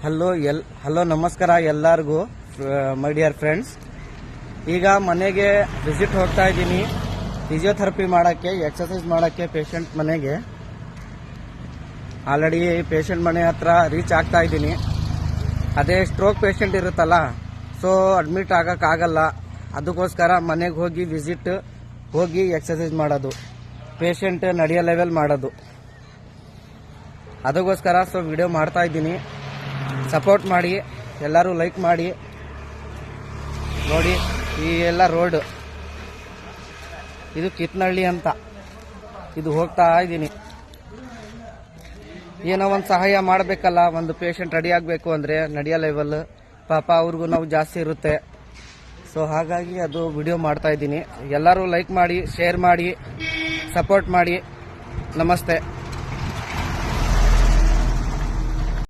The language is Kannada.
ಹಲೋ ನಮಸ್ಕಾರ ಎಲ್ಲರಿಗೂ ಮೈ ಡಿಯರ್ ಫ್ರೆಂಡ್ಸ್. ಈಗ ಮನೆಗೆ ವಿಸಿಟ್ ಹೋಗ್ತಾ ಇದ್ದೀನಿ ಫಿಸಿಯೋಥೆರಪಿ ಮಾಡೋಕ್ಕೆ, ಎಕ್ಸರ್ಸೈಸ್ ಮಾಡೋಕ್ಕೆ ಪೇಷಂಟ್ ಮನೆಗೆ. ಆಲ್ರೆಡಿ ಪೇಷಂಟ್ ಮನೆ ಹತ್ರ ರೀಚ್ ಆಗ್ತಾ ಇದ್ದೀನಿ. ಅದೇ ಸ್ಟ್ರೋಕ್ ಪೇಷಂಟ್ ಇರುತ್ತಲ್ಲ, ಸೊ ಅಡ್ಮಿಟ್ ಆಗೋಕ್ಕಾಗಲ್ಲ. ಅದಕ್ಕೋಸ್ಕರ ಮನೆಗೆ ಹೋಗಿ ವಿಸಿಟ್ ಹೋಗಿ ಎಕ್ಸರ್ಸೈಸ್ ಮಾಡೋದು, ಪೇಷಂಟ್ ನಡೆಯೋ ಲೆವೆಲ್ ಮಾಡೋದು. ಅದಕ್ಕೋಸ್ಕರ ವಿಡಿಯೋ ಮಾಡ್ತಾ ಇದ್ದೀನಿ. ಸಪೋರ್ಟ್ ಮಾಡಿ, ಎಲ್ಲರೂ ಲೈಕ್ ಮಾಡಿ. ನೋಡಿ, ಈ ಎಲ್ಲ ರೋಡ್, ಇದು ಕಿತ್ನಹಳ್ಳಿ ಅಂತ, ಇದು ಹೋಗ್ತಾ ಇದ್ದೀನಿ. ಏನೋ ಒಂದು ಸಹಾಯ ಮಾಡಬೇಕಲ್ಲ, ಒಂದು ಪೇಷಂಟ್ ರೆಡಿ ಆಗಬೇಕು ಅಂದರೆ ನಡೆಯೋ ಲೆವೆಲ್, ಪಾಪ ಅವ್ರಿಗೂ ನಾವು ಜಾಸ್ತಿ ಇರುತ್ತೆ. ಸೊ ಹಾಗಾಗಿ ಅದು ವಿಡಿಯೋ ಮಾಡ್ತಾ ಇದ್ದೀನಿ. ಎಲ್ಲರೂ ಲೈಕ್ ಮಾಡಿ, ಶೇರ್ ಮಾಡಿ, ಸಪೋರ್ಟ್ ಮಾಡಿ. ನಮಸ್ತೆ.